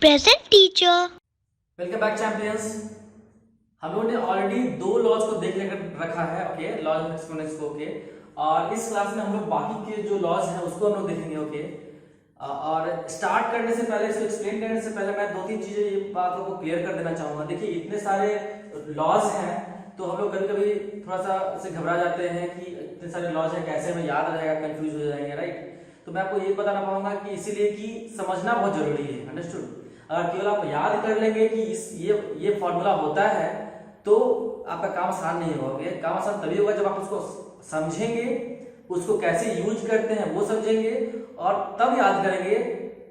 Present teacher. Welcome back champions. हम लोगों ने ऑलरेडी दो लॉज को देख लेकर रखा है, ओके, लॉज ऑफ एक्सपोनेंट्स को, ओके। और इस क्लास में हम लोग बाकी के जो लॉज हैं उसको हम लोग देखेंगे, ओके। और स्टार्ट करने से पहले, इसको एक्सप्लेन करने से पहले मैं दो तीन चीजें, ये बातों को क्लियर कर देना चाहूंगा। देखिए, इतने सारे लॉज हैं तो हम लोग कभी कभी थोड़ा सा से घबरा जाते हैं कि इतने सारे लॉज हैं, कैसे हमें याद रहेगा, कंफ्यूज हो जाएंगे, राइट। तो मैं आपको ये बताना पाऊंगा कि इसीलिए कि समझना बहुत जरूरी है, अंडरस्टूड। अगर केवल आप याद कर लेंगे कि ये फॉर्मूला होता है तो आपका काम आसान नहीं होगा। काम आसान तभी होगा जब आप उसको समझेंगे, उसको कैसे यूज करते हैं वो समझेंगे और तब याद करेंगे,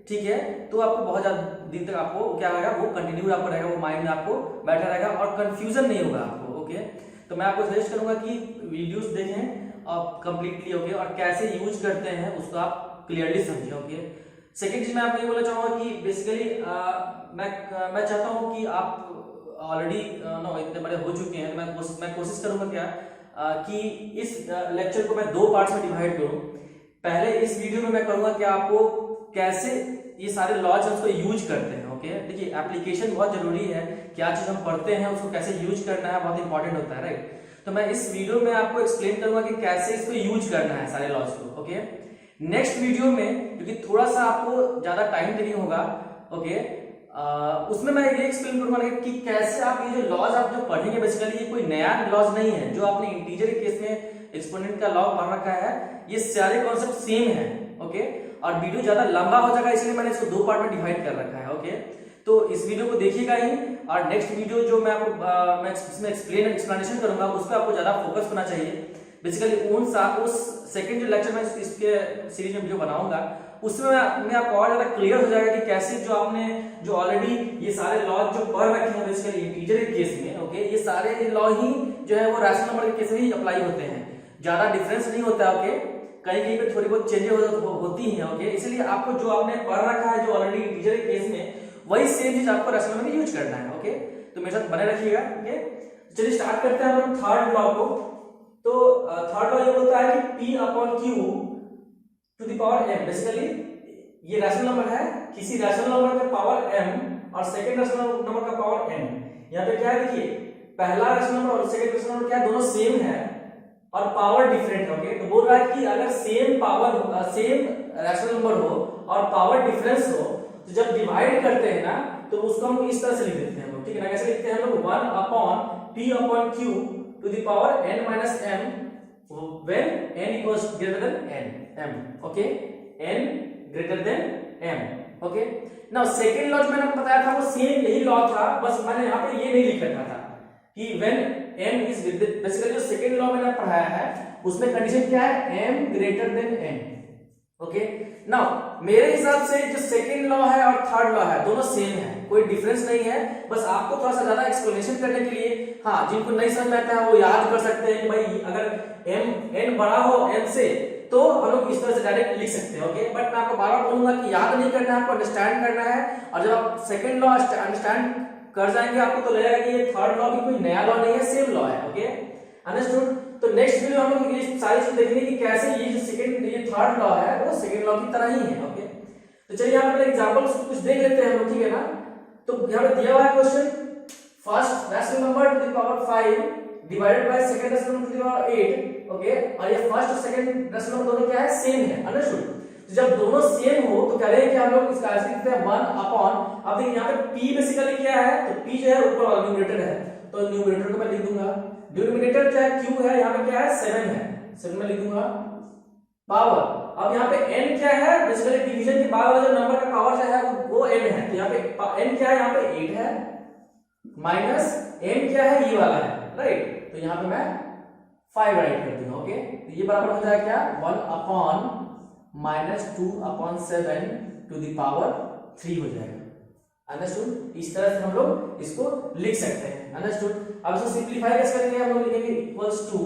ठीक है। तो आपको बहुत ज्यादा दिन तक आपको क्या रहेगा, वो कंटिन्यू आपको रहेगा, वो माइंड में आपको बैठा रहेगा और कंफ्यूजन नहीं होगा आपको, ओके। तो मैं आपको सजेस्ट करूंगा कि वीडियोस देखें और कंप्लीटली, ओके, और कैसे यूज करते हैं उसको आप क्लियरली समझें, ओके। सेकेंड चीज मैं आपको ये बोलना चाहूंगा कि बेसिकली मैं चाहता हूं कि आप ऑलरेडी इतने बड़े हो चुके हैं। मैं कोशिश करूंगा क्या कि इस लेक्चर को मैं दो पार्ट्स में डिवाइड करूं। पहले इस वीडियो में मैं करूंगा कि आपको कैसे ये सारे लॉज हैं उसको यूज करते हैं, ओके। देखिए, एप्लीकेशन बहुत जरूरी है, क्या चीज हम पढ़ते हैं उसको कैसे यूज करना है बहुत इंपॉर्टेंट होता है, राइट। तो मैं इस वीडियो में आपको एक्सप्लेन करूंगा कि कैसे इसको यूज करना है सारे लॉज को, ओके। नेक्स्ट वीडियो में, क्योंकि थोड़ा सा आपको ज्यादा टाइम टेकिंग होगा, ओके, उसमें मैं ये एक्सप्लेन करूंगा कि कैसे आप ये जो लॉज आप जो पढ़ेंगे, बेसिकली ये कोई नया लॉज नहीं है। जो आपने इंटीजर के केस में एक्सपोनेंट का लॉ पढ़ रखा है, ये सारे कॉन्सेप्ट सेम है, ओके। और वीडियो ज्यादा लंबा हो जाएगा, इसलिए मैंने इसको दो पार्ट में डिवाइड कर रखा है, ओके। तो इस वीडियो को देखिएगा ही, और नेक्स्ट वीडियो जो मैं आपको मैं इसमें एक्सप्लेनेशन करूंगा उस पर आपको ज्यादा फोकस होना चाहिए। बेसिकली उस सेकंड जो लेक्चर में इसके सीरीज में वीडियो बनाऊंगा उसमें मैं आपको और ज्यादा क्लियर हो जाएगा कि कैसे जो आपने जो ऑलरेडी ये सारे लॉ जो पढ़ रखे हैं बेसिकली इंटीजर के केस में, ओके, ये सारे लॉ ही जो है वो रैशनल नंबर के केस में ही अप्लाई होते हैं। ज्यादा डिफरेंस नहीं होता है, ओके। कहीं कहीं पे थोड़ी बहुत चेंजेस होती हैं, ओके। इसलिए आपको जो आपने पढ़ रखा है जो ऑलरेडी इंटीजर के केस में, वही सेम चीज आपको रैशनल नंबर में यूज करना है, ओके। तो मेरे साथ बने रखिएगा, ओके। चलिए स्टार्ट करते हैं हम लोग थर्ड लॉ को। तो थर्ड लॉ ये बोलता है कि P upon Q to the power m। Basically ये रैशनल नंबर है, किसी रैशनल नंबर का पावर m और सेकंड रैशनल नंबर का पावर n। यहाँ पे क्या है, देखिए, पहला रैशनल नंबर और सेकंड रैशनल नंबर क्या है, दोनों सेम है और पावर डिफरेंट है, ओके। तो बोल रहा है कि अगर सेम रैशनल नंबर हो और पावर डिफरेंस हो तो जब डिवाइड करते हैं ना तो उसको हम इस तरह से लिख देते हैं, ठीक है ना। कैसे लिखते हैं हम लोग, 1 upon P upon Q to the power n minus m when n equals greater than m, okay, n greater than m, okay। now second law जो मैंने आपको बताया था वो सेम यही लॉ था, बस मैंने यहाँ पे ये नहीं लिख रखा था कि when m is बेसिकली जो सेकंड लॉ मैंने पढ़ाया है उसमें कंडीशन क्या है, m greater than n, okay. Now मेरे हिसाब से जो सेकंड लॉ है और थर्ड लॉ है दोनों सेम है, कोई डिफरेंस नहीं है। बस आपको थोड़ा सा ज्यादा एक्सप्लेनेशन करने के लिए, हाँ, जिनको नहीं समझ में आता है वो याद कर सकते हैं कि भाई अगर n बड़ा हो m से तो हम लोग इस तरह से डायरेक्ट लिख सकते हैं, ओके। बट मैं आपको बार बार बोलूंगा कि याद नहीं करना है, आपको अंडरस्टैंड करना है। और जब आप सेकंड लॉ अंडरस्टैंड कर जाएंगे आपको तो लगेगा कि ये थर्ड लॉ भी कोई नया लॉ नहीं है, सेम लॉ है, ओके, अंडरस्टूड। तो नेक्स्ट वीडियो हम लोग ये सारी चीज देखेंगे कि कैसे ये जो ये थर्ड लॉ है वो सेकंड लॉ की तरह ही है, ओके। तो चलिए यहाँ पे एग्जांपल कुछ देख लेते हैं हम, ठीक है ना। तो यहाँ पे दिया हुआ है question, first rational number two the power 5 divided by second rational number two the power 8, okay. और ये फर्स्ट और सेकंड रैशनल नंबर दोनों क्या है, सेम है, अंडरस्टूड। तो जब दोनों सेम हो तो कह रहे हैं कि हम लोग इसका ऐसे लिखते हैं 1 अपॉन, अब देखिए यहाँ पे p बेसिकली क्या है, तो p जो है ऊपर वाला न्यूमरेटर है, तो न्यूमरेटर को मैं लिख दूंगा, डिनोमिनेटर क्या है, q है, यहाँ पे क्या है 7 है, 7 में लिख दूंगा, पावर। अब यहाँ पे n क्या है, बेसिकली डिवीजन के बाद वाला जो नंबर का पावर जो है वो n है, तो यहाँ पे n क्या है, यहाँ पे 8 है, माइनस m क्या है, ये वाला है, राइट। तो यहाँ पे मैं 5 राइट कर दूंगा, ओके। तो ये बराबर हो जाएगा क्या, 1 upon minus 2 upon 7 to the power 3 हो जाएगा, अंडरस्टूड। इस तरह से हम लोग इसको लिख सकते हैं, अंडरस्टूड। अब इसको सिंपलीफाई कैसे करेंगे, हम लोग लिखेंगे इक्वल्स टू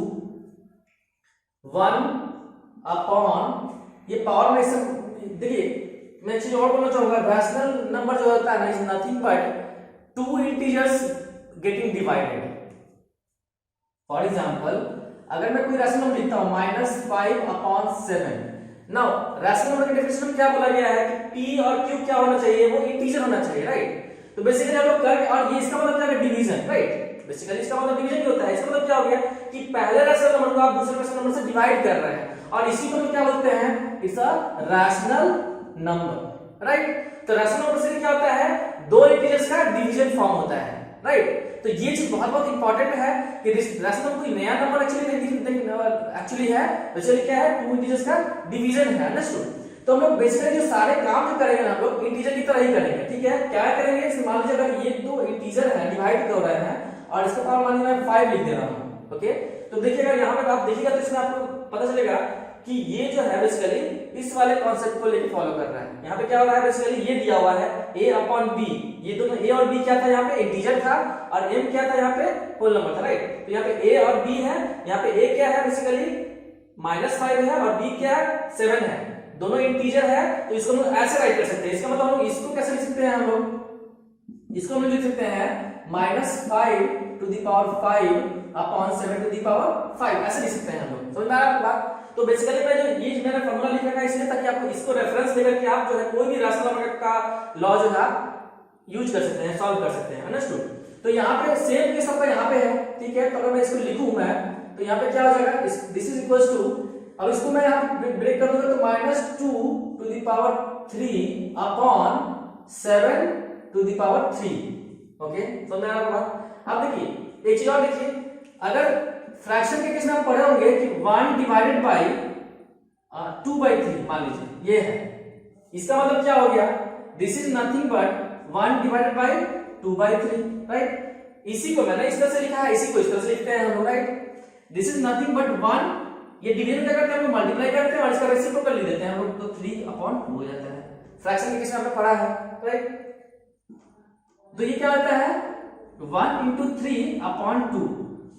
1 अपॉन, ये पावर में सब, देखिए मैं चीज और बोलना चाहूंगा, रैशनल नंबर जो होता है ना is nothing but two integers getting divided. For example अगर मैं कोई रैशनल नंबर लिखता हूं -5 अपॉन 7, नाउ रैशनल नंबर के डेफिनेशन में क्या बोला गया है कि p और q क्या होना चाहिए, वो इंटीजर होना चाहिए, राइट। तो बेसिकली हम लोग कर, और ये इसका मतलब क्या है, डिवीजन, राइट। बेसिकली इसका मतलब डिवीजन ही होता है। इसका मतलब क्या हो गया कि पहले रैशनल नंबर को आप दूसरे रैशनल नंबर से डिवाइड कर रहे हैं, और इसी को हम क्या बोलते हैं, it's a rational number, right. तो रैशनल नंबर से क्या होता है, दो इंटीजर्स का डिवीजन फॉर्म होता है, राइट। तो ये चीज बहुत बहुत इंपॉर्टेंट है कि रैशनल कोई नया नंबर एक्चुअली है, बेसिकली क्या है, टू इंटीजर्स का डिवीजन है, अंडरस्टूड। तो हम लोग बेसिकली जो सारे काम जो करेंगे ना, हम लोग इंटीजर की तरह ही करेंगे, ठीक है। क्या करेंगे, मान लीजिए अगर ये दो इंटीजर है, डिवाइड कर रहे हैं, और इसका पावर मान लीजिए मैं 5 लिख दे रहा हूं, ओके। तो देखिएगा यहाँ पे आप देखिएगा तो इसमें आपको पता चलेगा कि ये जो है बेसिकली इस वाले कॉन्सेप्ट को लेके फॉलो कर रहा है। यहाँ पे क्या हो रहा है, बेसिकली ये दिया हुआ है a अपॉन b, ये दोनों a और b क्या था, यहाँ पे इंटीजर था, और m क्या था, यहाँ पे होल नंबर था, राइट। तो यहाँ पे a और b है, यहाँ पे a क्या है बेसिकली -5 है, और b क्या है 7 है, दोनों इंटीजर है। तो इसको हम लोग ऐसे राइट कर सकते हैं। इसका मतलब हम लोग इसको कैसे लिख सकते हैं, हम लोग इसको हम लोग लिख सकते हैं -5 to the power 5 upon 7 to the power 5, ऐसे लिख सकते हैं हम लोग। समझ में आया आपको बात। तो बेसिकली मैं जो ये मैंने फॉर्मूला लिख रखा है इसलिए ताकि आपको इसको रेफरेंस लेकर के आप जो है कोई भी रैशनल नंबर का लॉ जो है आप यूज कर सकते हैं, सॉल्व कर सकते हैं, अंडरस्टूड। तो यहाँ पे सेम केस आपका यहाँ पे है, ठीक है। तो अगर मैं इसको लिखूं मैं, तो यहाँ पे क्या हो जाएगा, दिस इज इक्वल्स टू, अब इसको मैं यहाँ ब्रेक कर दूंगा तो -2 to the power 3 upon 7 to the power 3, okay. समझ में आ रहा होगा। अब देखिए एक चीज और देखिए, अगर फ्रैक्शन के केस में आप पढ़े होंगे कि 1 डिवाइडेड बाय 2/3 मान लीजिए ये है, इसका मतलब क्या हो गया, this is nothing but 1 divided by 2/3, right. इसी को मैंने इस तरह से लिखा है, इसी को इस तरह से लिखते हैं हम लोग, right. This is nothing but 1, ये डिवीजन क्या करते हैं हम लोग, मल्टीप्लाई करते हैं और इसका रेसिप्रोकल लिख देते हैं हम लोग, तो 3/2 हो जाता है। फ्रैक्शन के केस में आपने पढ़ा है, राइट। तो ये क्या होता है 1 into 3/2।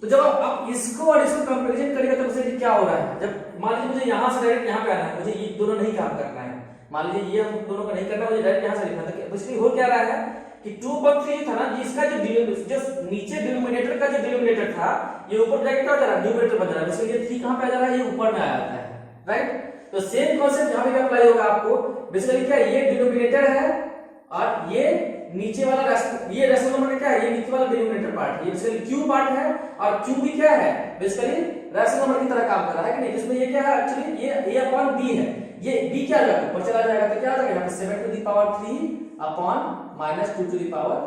तो जब आप इसको और इसको कंपैरिजन करेंगे तो मुझे क्या हो रहा है, जब मान लीजिए मुझे यहां से डायरेक्ट यहां पे आना है, मुझे ये दोनों नहीं काम करना है, मान लीजिए ये हम दोनों का नहीं करना, मुझे डायरेक्ट यहां से लिखना था। तो इसलिए हो क्या रहा है कि 2/3 था ना, इसका जो नीचे डिनोमिनेटर का जो डिनोमिनेटर था, ये ऊपर जाके क्या हो जा रहा है, न्यूमरेटर बन जा रहा है। इसलिए ये 3 कहां पे आ जा रहा है, ये ऊपर में आ जाता है, राइट। तो सेम कांसेप्ट यहां पे अप्लाई होगा आपको। बेसिकली क्या, ये डिनोमिनेटर है और ये नीचे वाला ये रैशनल नंबर का क्या है, ये नीचे वाला डिनोमिनेटर पार्ट, ये बेसिकली q पार्ट है, और q भी क्या है, बेसिकली रैशनल नंबर की तरह काम कर रहा है कि नहीं, जिसमें ये क्या है एक्चुअली ये a अपॉन b है, ये b क्या आ जाएगा, ऊपर चला जाएगा, तो क्या आ जाएगा यहाँ पे 7 to the power 3 upon -2 to the power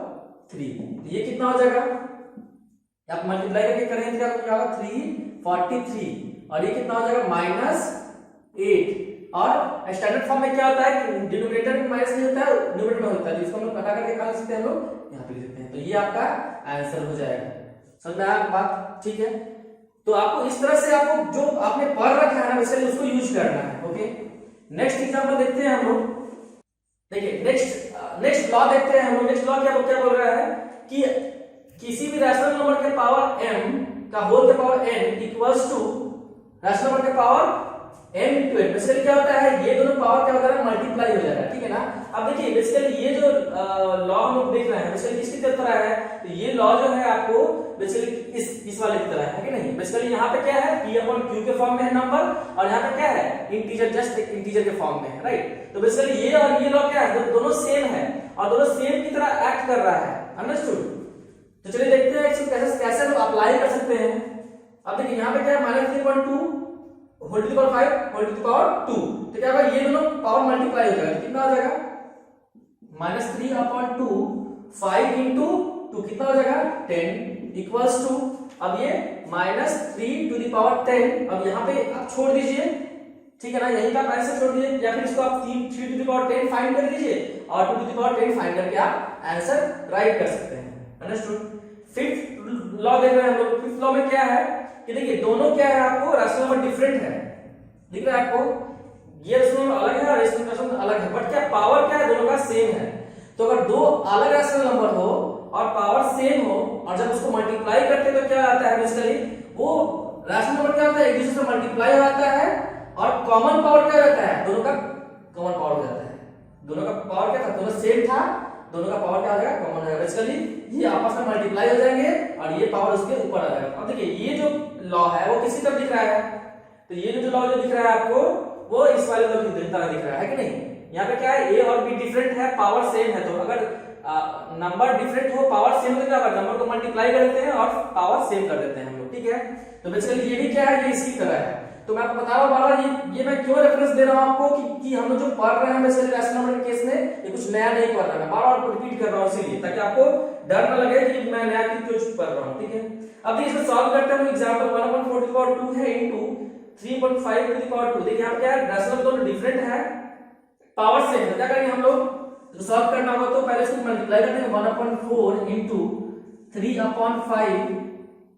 3। तो ये कितना हो जाएगा, आप मल्टीप्लाई करके करेंगे तो क्या होगा 343, और ये कितना हो जाएगा -8। और स्टैंडर्ड फॉर्म में क्या होता है कि डिनोमिनेटर में माइनस नहीं होता है, न्यूमरेटर में होता है, तो इसको हम लोग घटा करके निकाल सकते हैं, हम लोग यहाँ पे लिख सकते हैं। तो ये आपका आंसर हो जाएगा। समझ में आया बात, ठीक है। तो आपको इस तरह से आपको जो आपने पढ़ रखा है ना वैसे उसको यूज करना है, ओके। नेक्स्ट एग्जांपल देखते हैं हम लोग। देखिए नेक्स्ट लॉ देखते हैं हम लोग। नेक्स्ट लॉ क्या बोल रहा है कि किसी भी रैशनल नंबर के पावर m का होल के power n equals to rational number के power m into n। Basically क्या होता है, ये दोनों पावर क्या होता है, मल्टीप्लाई हो जाएगा, ठीक है ना। अब देखिए बेसिकली ये जो लॉ हम लोग देख रहे हैं बेसिकली किसकी तरह है, तो ये लॉ जो है आपको बेसिकली इस वाले की तरह है कि नहीं। बेसिकली यहाँ पे क्या है, p/q के फॉर्म में है नंबर, और यहाँ पे क्या है, इंटीजर, जस्ट एक इंटीजर के फॉर्म में है, राइट। तो बेसिकली ये और ये लॉ क्या है, दोनों सेम है और दोनों सेम की तरह एक्ट कर रहा है, अंडरस्टूड। तो चलिए देखते हैं इसको कैसे हम अप्लाई कर सकते हैं। अब देखिए यहाँ पे क्या है, -3.2 whole to the power 5 whole to the power 2, तो क्या होगा, ये दोनों पावर मल्टीप्लाई हो जाएगा, कितना हो जाएगा -3/2 5 into 2 कितना हो जाएगा 10 इक्वल्स टू, अब ये -3 टू द पावर 10। अब यहाँ पे आप छोड़ दीजिए, ठीक है ना, यहीं का आंसर छोड़ दीजिए, या फिर इसको आप 3 टू द पावर 10 फाइंड कर लीजिए और 2 टू द पावर 10 फाइंड करके आप आंसर राइट कर सकते हैं, अंडरस्टूड। फिफ्थ लॉ देख रहे हैं हम लोग। फिफ्थ लॉ में क्या है कि देखिए दोनों क्या है, आपको रैशनल नंबर डिफरेंट है, दिख रहा है आपको, ये रैशनल नंबर अलग है और इसका रैशनल नंबर अलग है, बट क्या पावर क्या है, दोनों का सेम है। तो अगर दो अलग रैशनल नंबर हो और पावर सेम हो और जब उसको मल्टीप्लाई करते हैं तो क्या आता है, बेसिकली वो रैशनल नंबर क्या होता है, एक दूसरे से मल्टीप्लाई हो जाता है और कॉमन पावर क्या रहता है, दोनों का कॉमन पावर हो जाता है। दोनों का पावर क्या था, दोनों सेम था, दोनों का पावर क्या हो जाएगा, कॉमन हो जाएगा। बेसिकली ये आपस में मल्टीप्लाई हो जाएंगे और ये पावर उसके ऊपर आ जाएगा। अब देखिए ये जो लॉ है वो किसी तरफ दिख रहा है, तो ये जो लॉ जो दिख रहा है आपको वो इस वाले लोग की तरह दिख रहा है कि नहीं। यहाँ पे क्या है, ए और बी डिफरेंट है, पावर सेम है, तो अगर नंबर डिफरेंट हो पावर सेम हो तो क्या करते हैं, नंबर को मल्टीप्लाई कर देते हैं और पावर सेम कर देते हैं हम लोग, ठीक है। तो बेसिकली ये भी क्या है, ये इसकी तरह है। तो मैं आपको बता रहा हूँ बार बार ये मैं क्यों रेफरेंस दे रहा हूँ आपको कि हम लोग जो पढ़ रहे हैं बेसिकली रैशनल नंबर के केस में ये कुछ नया नहीं पढ़ रहा है, मैं बार बार रिपीट कर रहा हूँ इसीलिए, ताकि आपको डर न लगे कि मैं नया क्यों पढ़ रहा हूँ, ठीक है। अब इसमें सॉल्व करते हैं एग्जांपल 1/4 है इनटू 3.5 टू द पावर 2। देखिए यहाँ पे क्या है, रैशनल दोनों डिफरेंट है, पावर सेम है, क्या करेंगे हम लोग, तो सॉल्व करना होगा तो पहले इसको मल्टीप्लाई करते हैं 1/4 इनटू 3/5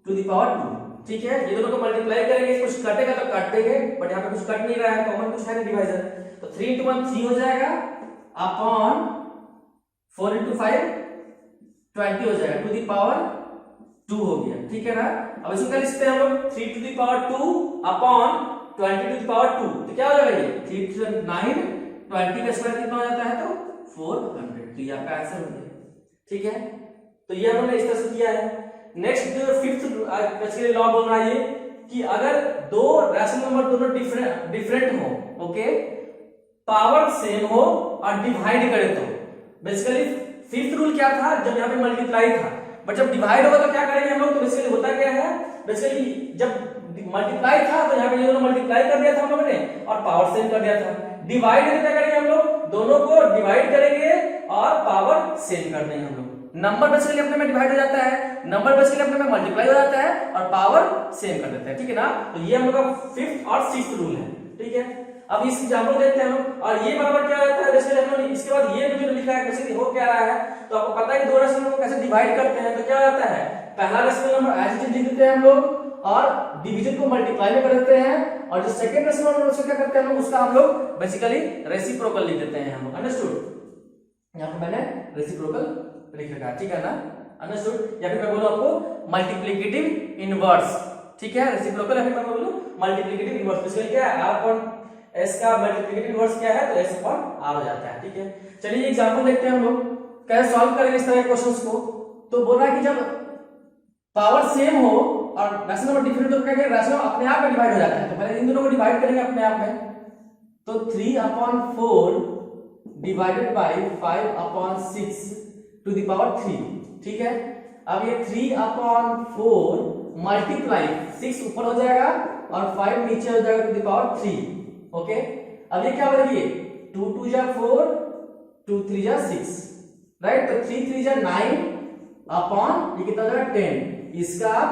टू द पावर 2, ठीक है। ये दोनों को मल्टीप्लाई करेंगे, कुछ कटेगा तो काट देंगे, बट यहाँ पे कुछ कट नहीं रहा है, कॉमन कुछ है नहीं डिवाइजर, तो 3 into 1 3 हो जाएगा अपॉन 4 into 5 20 हो जाएगा, टू द पावर 2 हो गया, ठीक है ना। अब इसको क्या लिखते हैं हम लोग, 3 to the power 2 upon 20 to the power 2, तो क्या हो जाएगा ये 3 to 9, 20 का स्क्वायर कितना हो जाता है, तो 400, तो ये आपका आंसर हो गया, ठीक है। तो ये हमने इस तरह से किया है। नेक्स्ट जो फिफ्थ बेसिकली लॉ बोल रहा है ये कि अगर दो रैशनल नंबर दोनों डिफरेंट हो, ओके, पावर सेम हो और डिवाइड करे तो बेसिकली फिफ्थ रूल क्या था, जब यहाँ पे मल्टीप्लाई था, बट जब डिवाइड होगा तो क्या करेंगे हम लोग, तो बेसिकली होता क्या है, बेसिकली जब मल्टीप्लाई था तो यहाँ पे ये दोनों मल्टीप्लाई कर दिया था हम लोगों ने और पावर सेम कर दिया था। डिवाइड में क्या करेंगे हम लोग, दोनों को डिवाइड करेंगे और पावर सेम कर देंगे हम लोग। नंबर बेसिकली अपने में डिवाइड हो जाता है, नंबर बेसिकली अपने में मल्टीप्लाई हो जाता है और पावर सेम कर देते हैं, ठीक है ना। तो ये हम लोग का फिफ्थ और सिक्स्थ रूल है, ठीक है। अब इस एग्जांपल देखते हैं हम, और ये बराबर क्या होता है बेसिकली हम लोग इसके बाद ये जो लिखा है बेसिकली हो क्या रहा है, तो आपको पता है कि दो रैशनल नंबर को कैसे डिवाइड करते हैं, तो क्या होता है, पहला rational number as it is लिख देते हैं हम लोग और डिवीजन को मल्टीप्लाई में कर देते हैं, और जो सेकंड रैशनल नंबर उसको क्या करते हैं हम लोग, उसका हम लोग बेसिकली रेसिप्रोकल लिख देते हैं हम लोग, अंडरस्टूड। यहाँ पे मैंने रेसिप्रोकल लिख रखा है, ठीक है ना, अंडरस्टूड। या फिर मैं बोलूं आपको मल्टीप्लिकेटिव इनवर्स, ठीक है, रेसिप्रोकल, या फिर मैं बोलूं मल्टीप्लिकेटिव इनवर्स। बेसिकली क्या है, r अपॉन s का मल्टीप्लिकेटिव इनवर्स क्या है, तो s अपॉन r हो जाता है, ठीक है। चलिए एग्जांपल देखते हैं हम लोग कैसे सॉल्व करेंगे इस तरह के क्वेश्चंस को। तो बोल रहा है कि जब पावर सेम हो और रैशनल नंबर डिफरेंट हो तो क्या करेंगे, रैशनल अपने आप में डिवाइड हो जाता है, तो पहले इन दोनों को डिवाइड करेंगे अपने आप में, तो 3/4 divided by 5/6 to the power 3, ठीक है। अब ये 3/4 मल्टीप्लाई 6 ऊपर हो जाएगा और 5 नीचे हो जाएगा टू द पावर 3, ओके। अब ये क्या हो रही है, 2 2 जा 4, 2 3 जा 6, राइट, तो 3 3 जा 9 अपॉन ये कितना हो जाएगा 10, इसका आप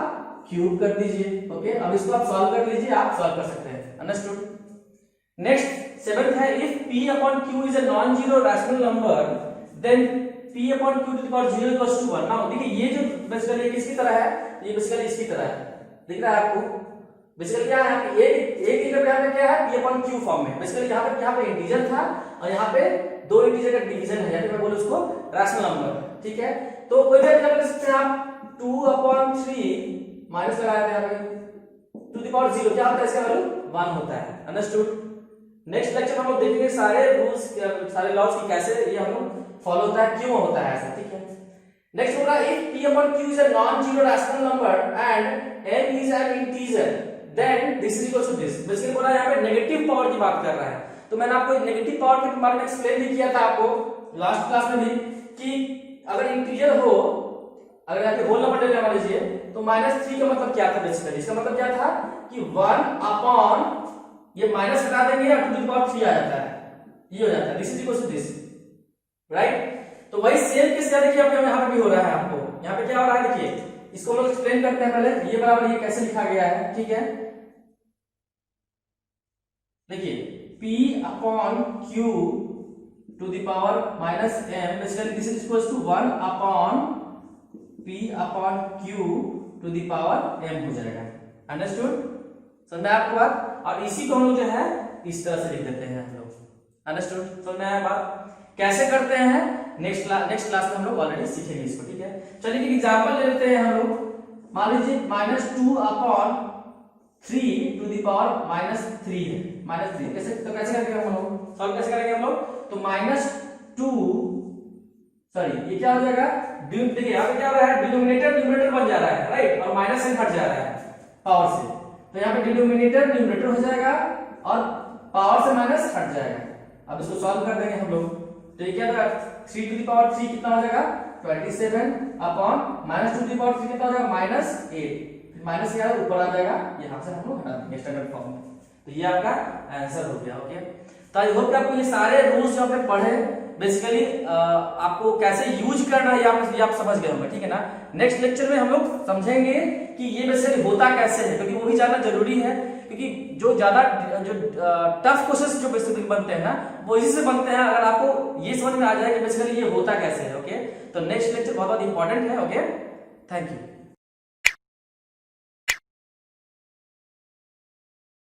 क्यूब कर दीजिए, ओके। अब इसको आप सॉल्व कर लीजिए, आप सॉल्व कर सकते हैं, अंडरस्टूड। नेक्स्ट सेवेंथ है, if p upon q is a non zero rational number then p upon q to the power 0 equals to 1। Now देखिए ये जो बेसिकली किसकी तरह है, ये बेसिकली इसकी तरह है, दिख रहा है आपको। बेसिकली क्या है, एक इंटीजर यहाँ पे क्या है, p अपॉन q फॉर्म में, बेसिकली यहाँ पे इंटीजर था और यहाँ पे दो इंटीजर का डिवीजन है, या फिर मैं बोलूं उसको रैशनल नंबर, ठीक है। तो कोई भी एग्जांपल ले सकते हैं आप, 2/3 माइनस लगाया था यहाँ पे टू द पावर 0, क्या होता है, इसका वैल्यू 1 होता है, अंडरस्टूड। नेक्स्ट लेक्चर हम लोग देखेंगे सारे रूल्स, सारे लॉज की कैसे ये हम लोग फॉलो होता है, क्यों होता है ऐसा, ठीक है। नेक्स्ट होगा, if p upon q is a non zero rational number and m is an integer then this is equal to this. Basically बोला यहाँ पे नेगेटिव पावर की बात कर रहा है, तो मैंने आपको नेगेटिव पावर के बारे में एक्सप्लेन भी किया था आपको लास्ट क्लास में भी, कि अगर इंटीजर हो, अगर यहाँ पे होल नंबर लेने मान लीजिए, तो -3 का मतलब क्या था, बेसिकली इसका मतलब क्या था कि 1 अपॉन ये माइनस हटा देंगे और टू द पावर 3 आ जाता है, ये हो जाता है, this is equal to this, right. तो वही सेम केस क्या देखिए यहाँ पे भी हो रहा है आपको, यहाँ पे क्या हो रहा है देखिए, इसको हम लोग एक्सप्लेन करते हैं पहले, ये बराबर ये कैसे लिखा गया है, ठीक है। देखिए p upon q to the power -m, basically this is equal to 1 upon p upon q to the power m हो जाएगा, अंडरस्टूड, समझ में आपको बात। और इसी को हम लोग जो है इस तरह से लिख देते हैं हम लोग, अंडरस्टूड, समझ में आया बात। कैसे करते हैं नेक्स्ट क्लास में हम लोग ऑलरेडी सीखेंगे इसको, ठीक है। चलिए एक एग्जांपल ले लेते हैं हम लोग, मान लीजिए -2/3 टू द पावर -3 है, -3 कैसे, तो कैसे करेंगे हम लोग, सॉल्व कैसे करेंगे हम लोग, तो -2 सॉरी ये क्या हो जाएगा, देखिए यहाँ पे क्या हो रहा है, डिनोमिनेटर बन जा रहा है, राइट, और माइनस साइन हट जा रहा है पावर से, तो यहाँ पे डिनोमिनेटर न्यूमरेटर हो जाएगा और पावर से माइनस हट जाएगा। अब इसको सॉल्व कर देंगे हम लोग, तो ये क्या होगा 3 टू द पावर 3 कितना हो जाएगा 27 upon minus 2 to the power 3 कितना हो जाएगा -8, माइनस क्या है ऊपर आ जाएगा, यहां से हम लोग हटा देंगे स्टैंडर्ड फॉर्म में। तो ये आपका आंसर हो गया। ओके, तो आई होप कि आपको ये सारे रूल्स जो आपने पढ़े बेसिकली आपको कैसे यूज करना है ये आप समझ गए होंगे, ठीक है ना। नेक्स्ट लेक्चर में हम लोग समझेंगे कि ये बेसिकली होता कैसे है, क्योंकि वो भी जानना जरूरी है, क्योंकि जो ज्यादा जो टफ क्वेश्चंस जो बेसिकली बनते हैं ना वो इसी से बनते हैं। अगर आपको ये समझ में आ जाए कि बेसिकली ये होता कैसे है। ओके, तो नेक्स्ट लेक्चर बहुत इंपॉर्टेंट है। Okay, thank you.